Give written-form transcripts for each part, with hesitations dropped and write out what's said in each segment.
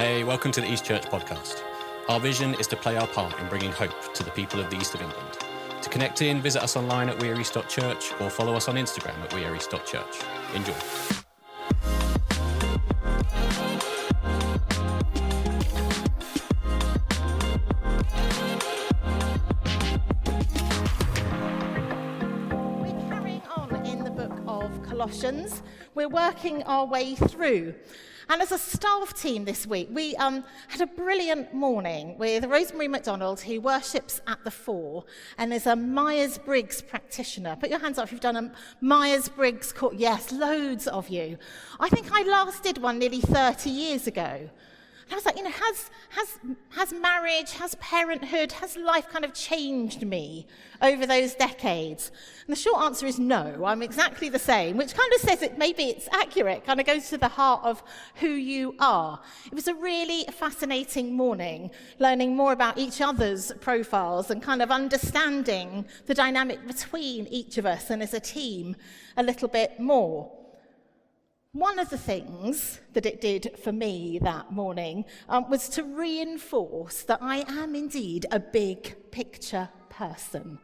Hey, welcome to the East Church podcast. Our vision is to play our part in bringing hope to the people of the East of England. To connect in, visit us online at weareast.church or follow us on Instagram at weareast.church. Enjoy. We're carrying on in the book of Colossians. We're working our way through. And as a staff team this week, we had a brilliant morning with Rosemary MacDonald, who worships at the 4 and is a Myers-Briggs practitioner. Put your hands up if you've done a Myers-Briggs course. Yes, loads of you. I think I last did one nearly 30 years ago. And I was like, has marriage, has parenthood, has life kind of changed me over those decades? And the short answer is no, I'm exactly the same, which kind of says it, maybe it's accurate, kind of goes to the heart of who you are. It was a really fascinating morning, learning more about each other's profiles and kind of understanding the dynamic between each of us and as a team a little bit more. One of the things that it did for me that morning was to reinforce that I am indeed a big picture person.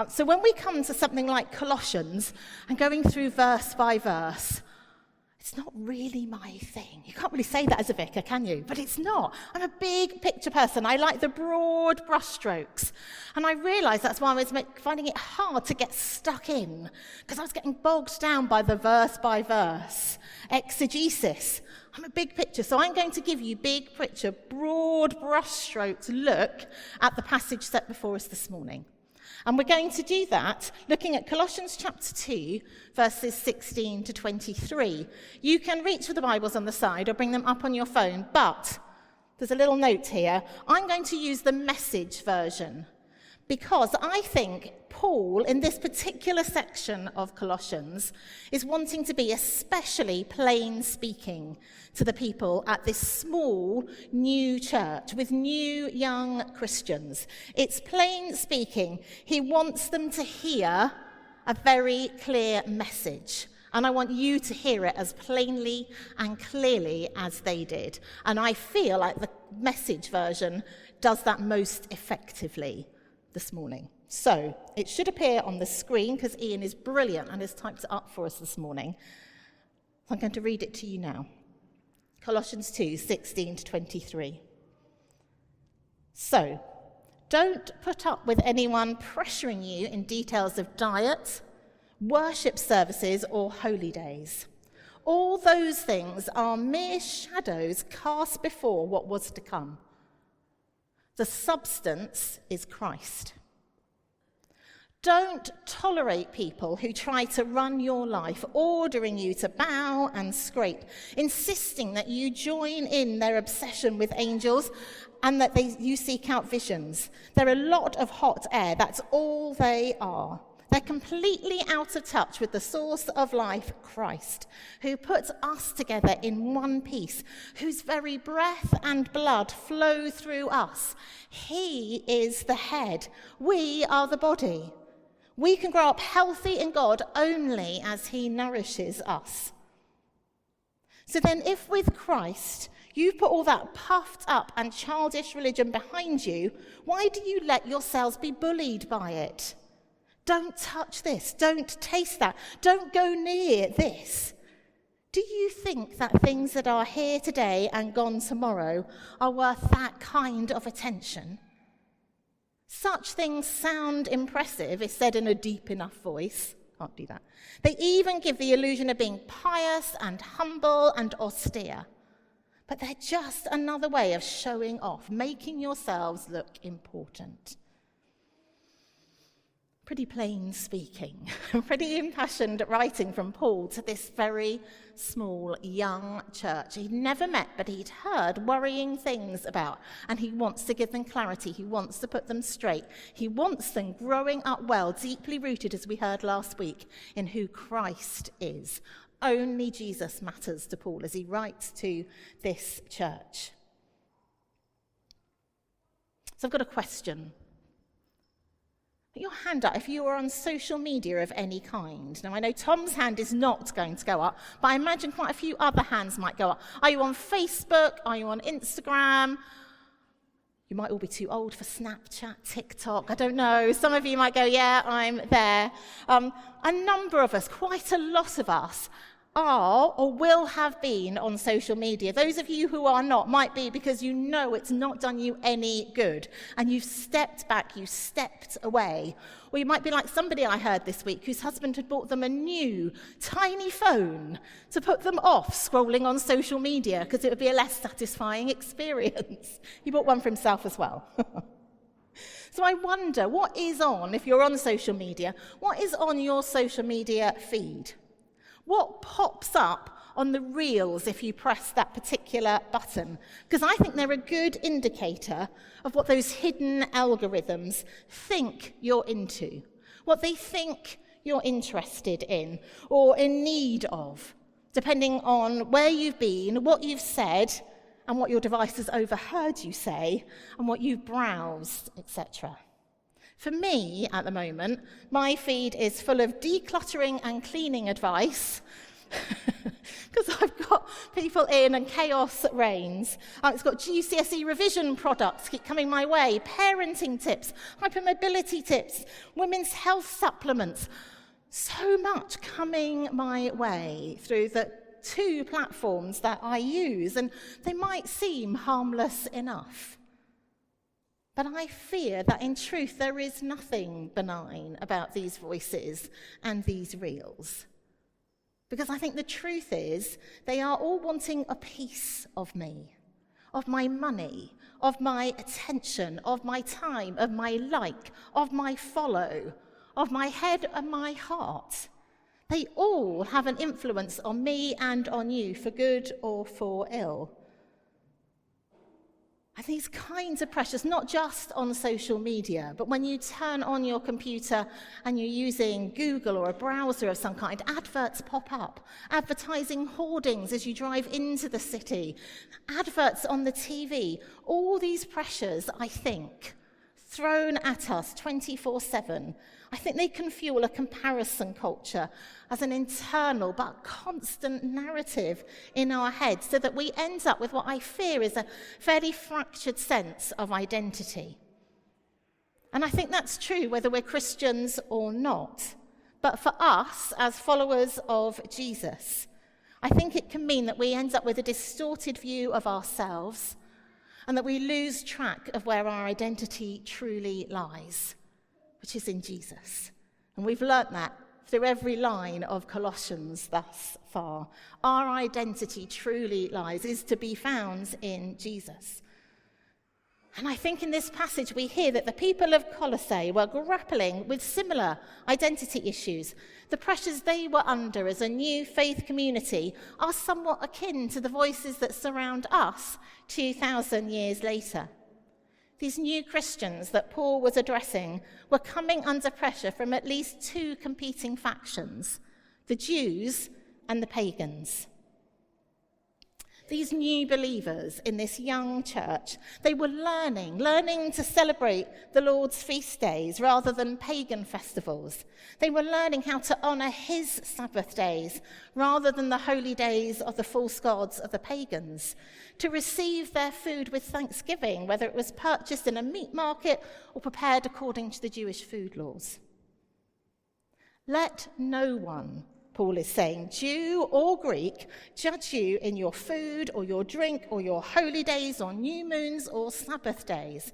So when we come to something like Colossians and going through verse by verse, it's not really my thing. You can't really say that as a vicar, can you? But it's not. I'm a big picture person. I like the broad brushstrokes. And I realised that's why I was finding it hard to get stuck in, because I was getting bogged down by the verse by verse exegesis. I'm a big picture, so I'm going to give you big picture, broad brushstrokes look at the passage set before us this morning. And we're going to do that looking at Colossians chapter 2, verses 16 to 23. You can reach for the Bibles on the side or bring them up on your phone, but there's a little note here. I'm going to use the Message version because I think Paul, in this particular section of Colossians, is wanting to be especially plain speaking to the people at this small, new church with new young Christians. It's plain speaking. He wants them to hear a very clear message. And I want you to hear it as plainly and clearly as they did. And I feel like the Message version does that most effectively this morning. So it should appear on the screen because Ian is brilliant and has typed it up for us this morning. So I'm going to read it to you now. Colossians 2, 16 to 23. So, don't put up with anyone pressuring you in details of diet, worship services, or holy days. All those things are mere shadows cast before what was to come. The substance is Christ. Don't tolerate people who try to run your life, ordering you to bow and scrape, insisting that you join in their obsession with angels and that you seek out visions. They're a lot of hot air. That's all they are. They're completely out of touch with the source of life, Christ, who puts us together in one piece, whose very breath and blood flow through us. He is the head. We are the body. We can grow up healthy in God only as he nourishes us. So then if with Christ you've put all that puffed up and childish religion behind you, why do you let yourselves be bullied by it? Don't touch this. Don't taste that. Don't go near this. Do you think that things that are here today and gone tomorrow are worth that kind of attention? Such things sound impressive if said in a deep enough voice. Can't do that. They even give the illusion of being pious and humble and austere. But they're just another way of showing off, making yourselves look important. Pretty plain speaking, pretty impassioned writing from Paul to this very small, young church he'd never met, but he'd heard worrying things about, and he wants to give them clarity. He wants to put them straight. He wants them growing up well, deeply rooted, as we heard last week, in who Christ is. Only Jesus matters to Paul as he writes to this church. So I've got a question. Put your hand up if you are on social media of any kind. Now, I know Tom's hand is not going to go up, but I imagine quite a few other hands might go up. Are you on Facebook? Are you on Instagram? You might all be too old for Snapchat, TikTok, I don't know. Some of you might go, yeah, I'm there. A number of us, quite a lot of us, are or will have been on social media. Those of you who are not might be because you know it's not done you any good and you've stepped back, you stepped away. Or you might be like somebody I heard this week whose husband had bought them a new tiny phone to put them off scrolling on social media because it would be a less satisfying experience. He bought one for himself as well. So I wonder, what is on, if you're on social media, what is on your social media feed? What pops up on the reels if you press that particular button? Because I think they're a good indicator of what those hidden algorithms think you're into, what they think you're interested in or in need of, depending on where you've been, what you've said, and what your device has overheard you say, and what you've browsed, etc. For me, at the moment, my feed is full of decluttering and cleaning advice because I've got people in and chaos reigns. It's got GCSE revision products keep coming my way, parenting tips, hypermobility tips, women's health supplements. So much coming my way through the 2 platforms that I use, and they might seem harmless enough. But I fear that in truth there is nothing benign about these voices and these reels. Because I think the truth is they are all wanting a piece of me, of my money, of my attention, of my time, of my like, of my follow, of my head and my heart. They all have an influence on me and on you, for good or for ill. And these kinds of pressures, not just on social media, but when you turn on your computer and you're using Google or a browser of some kind, adverts pop up, advertising hoardings as you drive into the city, adverts on the TV, all these pressures, I think, thrown at us 24/7, I think they can fuel a comparison culture as an internal but constant narrative in our heads so that we end up with what I fear is a fairly fractured sense of identity. And I think that's true whether we're Christians or not. But for us, as followers of Jesus, I think it can mean that we end up with a distorted view of ourselves and that we lose track of where our identity truly lies, which is in Jesus. And we've learnt that through every line of Colossians thus far. Our identity truly lies, is to be found in Jesus. And I think in this passage we hear that the people of Colossae were grappling with similar identity issues. The pressures they were under as a new faith community are somewhat akin to the voices that surround us 2,000 years later. These new Christians that Paul was addressing were coming under pressure from at least 2 competing factions, the Jews and the pagans. These new believers in this young church, they were learning to celebrate the Lord's feast days rather than pagan festivals. They were learning how to honour his Sabbath days rather than the holy days of the false gods of the pagans, to receive their food with thanksgiving, whether it was purchased in a meat market or prepared according to the Jewish food laws. Let no one, Paul is saying, Jew or Greek, judge you in your food or your drink or your holy days or new moons or Sabbath days.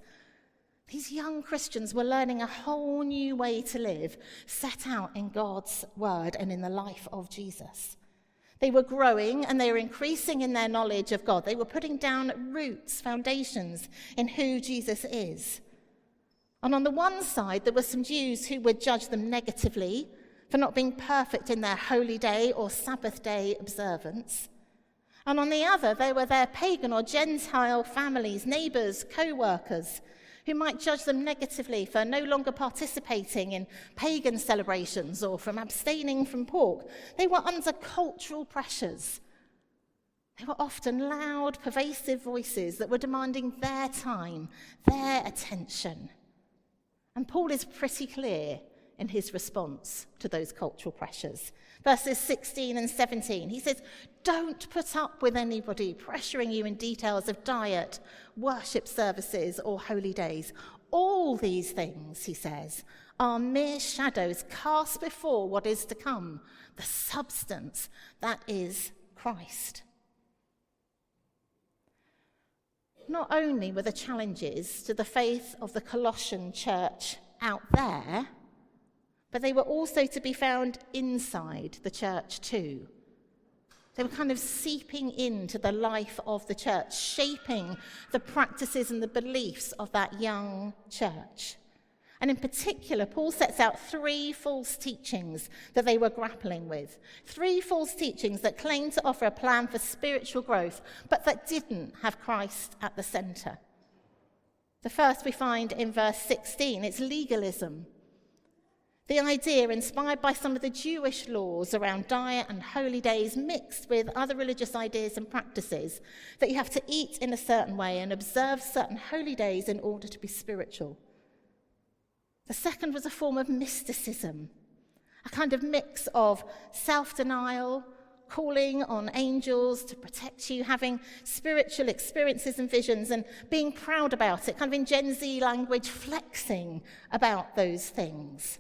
These young Christians were learning a whole new way to live, set out in God's word and in the life of Jesus. They were growing and they were increasing in their knowledge of God. They were putting down roots, foundations in who Jesus is. And on the one side, there were some Jews who would judge them negatively for not being perfect in their holy day or Sabbath day observance. And on the other, there were their pagan or Gentile families, neighbours, co-workers, who might judge them negatively for no longer participating in pagan celebrations or from abstaining from pork. They were under cultural pressures. They were often loud, pervasive voices that were demanding their time, their attention. And Paul is pretty clear in his response to those cultural pressures. Verses 16 and 17, he says, don't put up with anybody pressuring you in details of diet, worship services, or holy days. All these things, he says, are mere shadows cast before what is to come, the substance that is Christ. Not only were the challenges to the faith of the Colossian church out there, but they were also to be found inside the church too. They were kind of seeping into the life of the church, shaping the practices and the beliefs of that young church. And in particular, Paul sets out 3 false teachings that they were grappling with. 3 false teachings that claimed to offer a plan for spiritual growth, but that didn't have Christ at the centre. The first we find in verse 16, it's legalism. The idea, inspired by some of the Jewish laws around diet and holy days, mixed with other religious ideas and practices, that you have to eat in a certain way and observe certain holy days in order to be spiritual. The second was a form of mysticism, a kind of mix of self-denial, calling on angels to protect you, having spiritual experiences and visions, and being proud about it, kind of in Gen Z language, flexing about those things.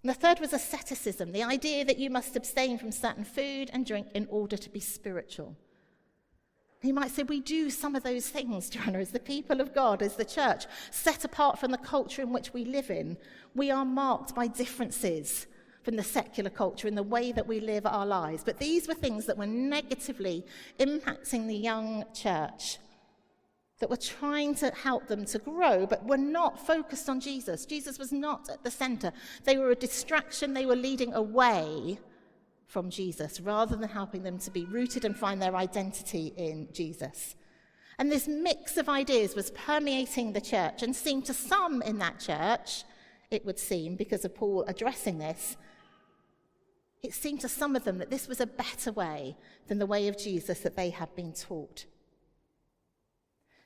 And the third was asceticism, the idea that you must abstain from certain food and drink in order to be spiritual. You might say, we do some of those things, Joanna, as the people of God, as the church, set apart from the culture in which we live in. We are marked by differences from the secular culture in the way that we live our lives. But these were things that were negatively impacting the young church, that were trying to help them to grow, but were not focused on Jesus. Jesus was not at the center. They were a distraction. They were leading away from Jesus, rather than helping them to be rooted and find their identity in Jesus. And this mix of ideas was permeating the church and seemed to some in that church, it would seem, because of Paul addressing this, it seemed to some of them that this was a better way than the way of Jesus that they had been taught.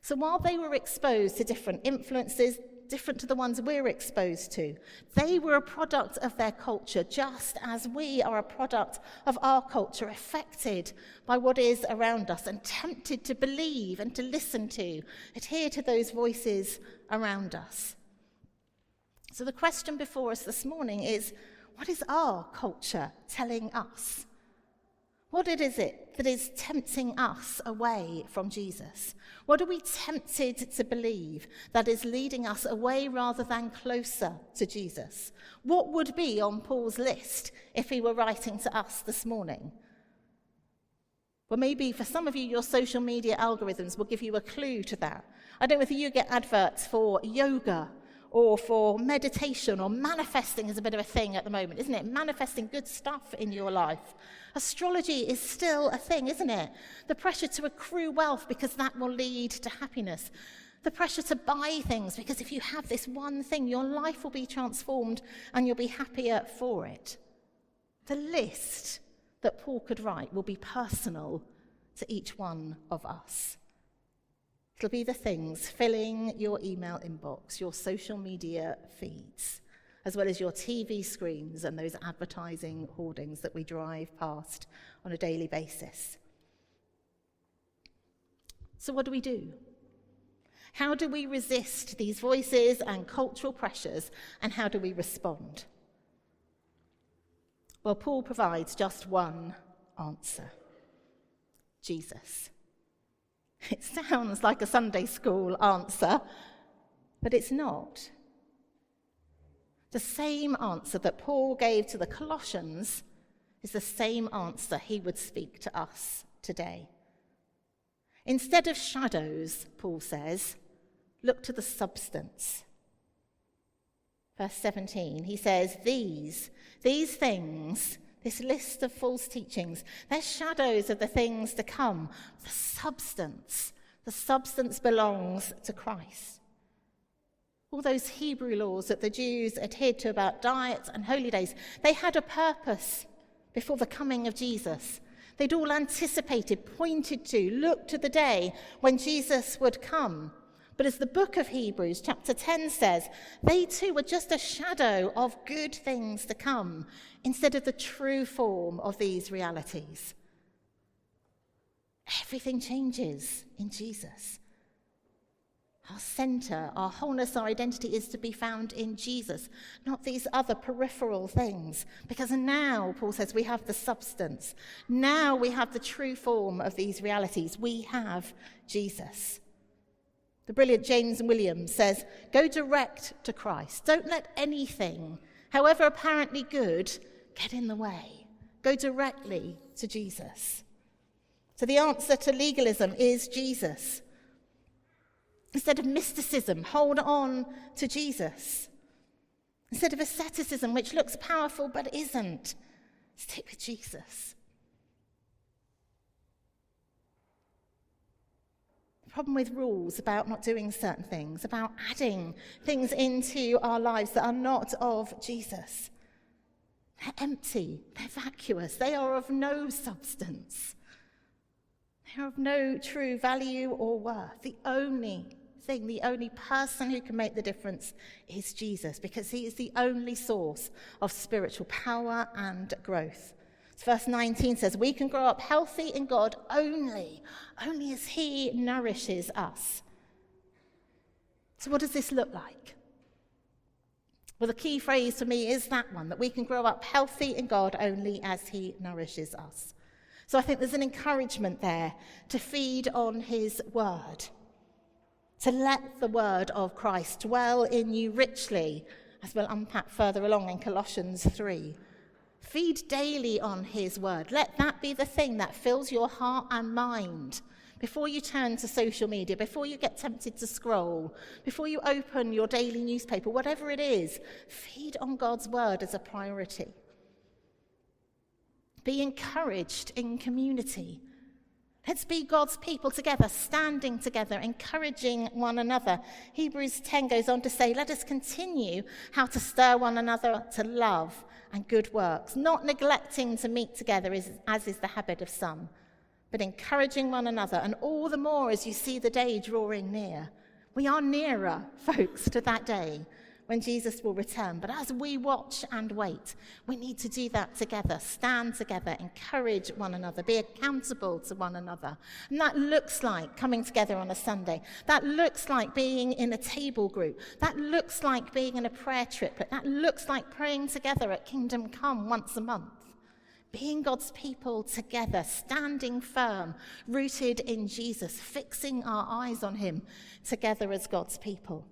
So while they were exposed to different influences, different to the ones we're exposed to, they were a product of their culture, just as we are a product of our culture, affected by what is around us and tempted to believe and to listen to, adhere to those voices around us. So the question before us this morning is, what is our culture telling us? What is it that is tempting us away from Jesus? What are we tempted to believe that is leading us away rather than closer to Jesus? What would be on Paul's list if he were writing to us this morning? Well, maybe for some of you, your social media algorithms will give you a clue to that. I don't know whether you get adverts for yoga or for meditation, or manifesting is a bit of a thing at the moment, isn't it? Manifesting good stuff in your life. Astrology is still a thing, isn't it? The pressure to accrue wealth because that will lead to happiness. The pressure to buy things because if you have this one thing, your life will be transformed and you'll be happier for it. The list that Paul could write will be personal to each one of us. It'll be the things filling your email inbox, your social media feeds, as well as your TV screens and those advertising hoardings that we drive past on a daily basis. So what do we do? How do we resist these voices and cultural pressures, and how do we respond? Well, Paul provides just one answer: Jesus. It sounds like a Sunday school answer, but it's not. The same answer that Paul gave to the Colossians is the same answer he would speak to us today. Instead of shadows, Paul says, look to the substance. Verse 17, he says, these things, this list of false teachings, they're shadows of the things to come. The substance belongs to Christ. All those Hebrew laws that the Jews adhered to about diets and holy days, they had a purpose before the coming of Jesus. They'd all anticipated, pointed to, looked to the day when Jesus would come, But as the book of Hebrews, chapter 10 says, they too were just a shadow of good things to come instead of the true form of these realities. Everything changes in Jesus. Our center, our wholeness, our identity is to be found in Jesus, not these other peripheral things. Because now, Paul says, we have the substance. Now we have the true form of these realities. We have Jesus. The brilliant James Williams says, go direct to Christ. Don't let anything, however apparently good, get in the way. Go directly to Jesus. So the answer to legalism is Jesus. Instead of mysticism, hold on to Jesus. Instead of asceticism, which looks powerful but isn't, stick with Jesus. The problem with rules about not doing certain things, about adding things into our lives that are not of Jesus, they're empty, they're vacuous, they are of no substance. They are of no true value or worth. The only thing, the only person who can make the difference is Jesus, because he is the only source of spiritual power and growth. Verse 19 says, we can grow up healthy in God only as he nourishes us. So what does this look like? Well, the key phrase for me is that one, that we can grow up healthy in God only as he nourishes us. So I think there's an encouragement there to feed on his word, to let the word of Christ dwell in you richly, as we'll unpack further along in Colossians 3. Feed daily on his word. Let that be the thing that fills your heart and mind before you turn to social media, before you get tempted to scroll, before you open your daily newspaper, whatever it is. Feed on God's word as a priority. Be encouraged in community. Let's be God's people together, standing together, encouraging one another. Hebrews 10 goes on to say, let us continue how to stir one another to love and good works, not neglecting to meet together as is the habit of some, but encouraging one another, and all the more as you see the day drawing near. We are nearer, folks, to that day when Jesus will return. But as we watch and wait, we need to do that together, stand together, encourage one another, be accountable to one another. And that looks like coming together on a Sunday. That looks like being in a table group. That looks like being in a prayer triplet. That looks like praying together at Kingdom Come once a month. Being God's people together, standing firm, rooted in Jesus, fixing our eyes on him together as God's people.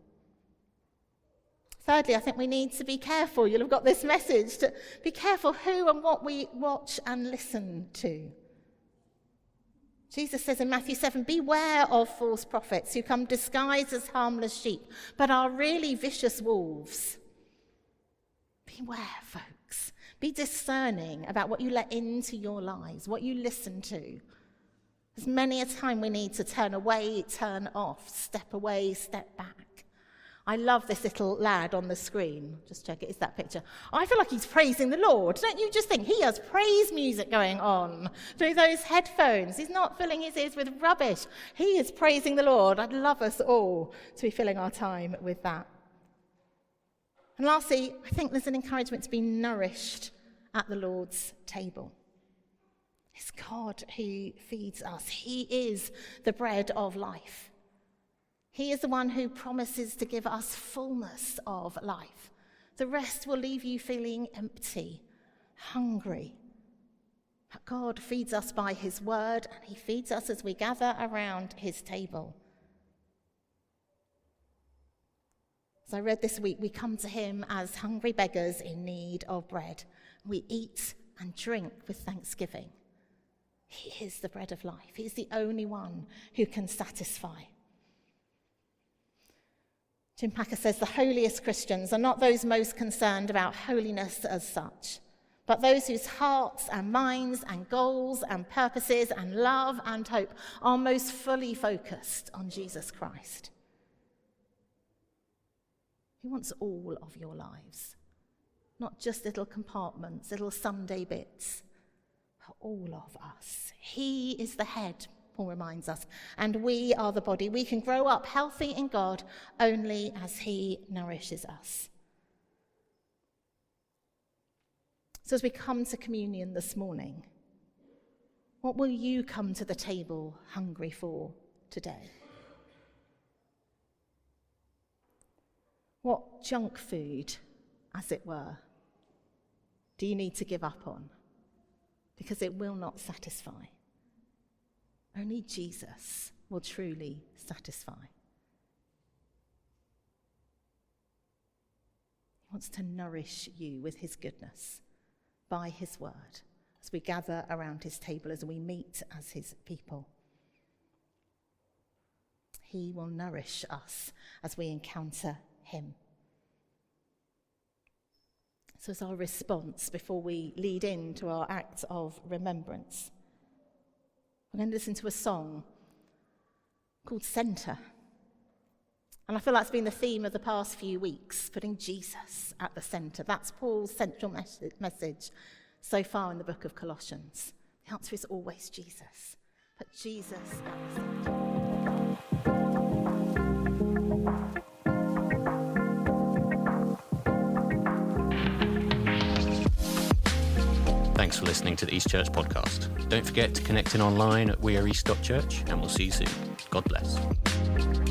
Thirdly, I think we need to be careful. You'll have got this message to be careful who and what we watch and listen to. Jesus says in Matthew 7, beware of false prophets who come disguised as harmless sheep, but are really vicious wolves. Beware, folks. Be discerning about what you let into your lives, what you listen to. There's many a time we need to turn away, turn off, step away, step back. I love this little lad on the screen. Just check it, is that picture? I feel like he's praising the Lord. Don't you just think he has praise music going on through those headphones? He's not filling his ears with rubbish. He is praising the Lord. I'd love us all to be filling our time with that. And lastly, I think there's an encouragement to be nourished at the Lord's table. It's God who feeds us. He is the bread of life. He is the one who promises to give us fullness of life. The rest will leave you feeling empty, hungry. But God feeds us by his word, and he feeds us as we gather around his table. As I read this week, we come to him as hungry beggars in need of bread. We eat and drink with thanksgiving. He is the bread of life. He is the only one who can satisfy. Jim Packer says the holiest Christians are not those most concerned about holiness as such, but those whose hearts and minds and goals and purposes and love and hope are most fully focused on Jesus Christ. He wants all of your lives, not just little compartments, little Sunday bits, but all of us. He is the head, Paul reminds us. And we are the body. We can grow up healthy in God only as he nourishes us. So as we come to communion this morning, what will you come to the table hungry for today? What junk food, as it were, do you need to give up on? Because it will not satisfy. Only Jesus will truly satisfy. He wants to nourish you with his goodness by his word as we gather around his table, as we meet as his people. He will nourish us as we encounter him. So as our response before we lead into our act of remembrance, we're going to listen to a song called Centre. And I feel that's been the theme of the past few weeks, putting Jesus at the centre. That's Paul's central message so far in the book of Colossians. The answer is always Jesus. Put Jesus at the centre. Thanks for listening to the East Church podcast. Don't forget to connect in online at weareast.church, and we'll see you soon. God bless.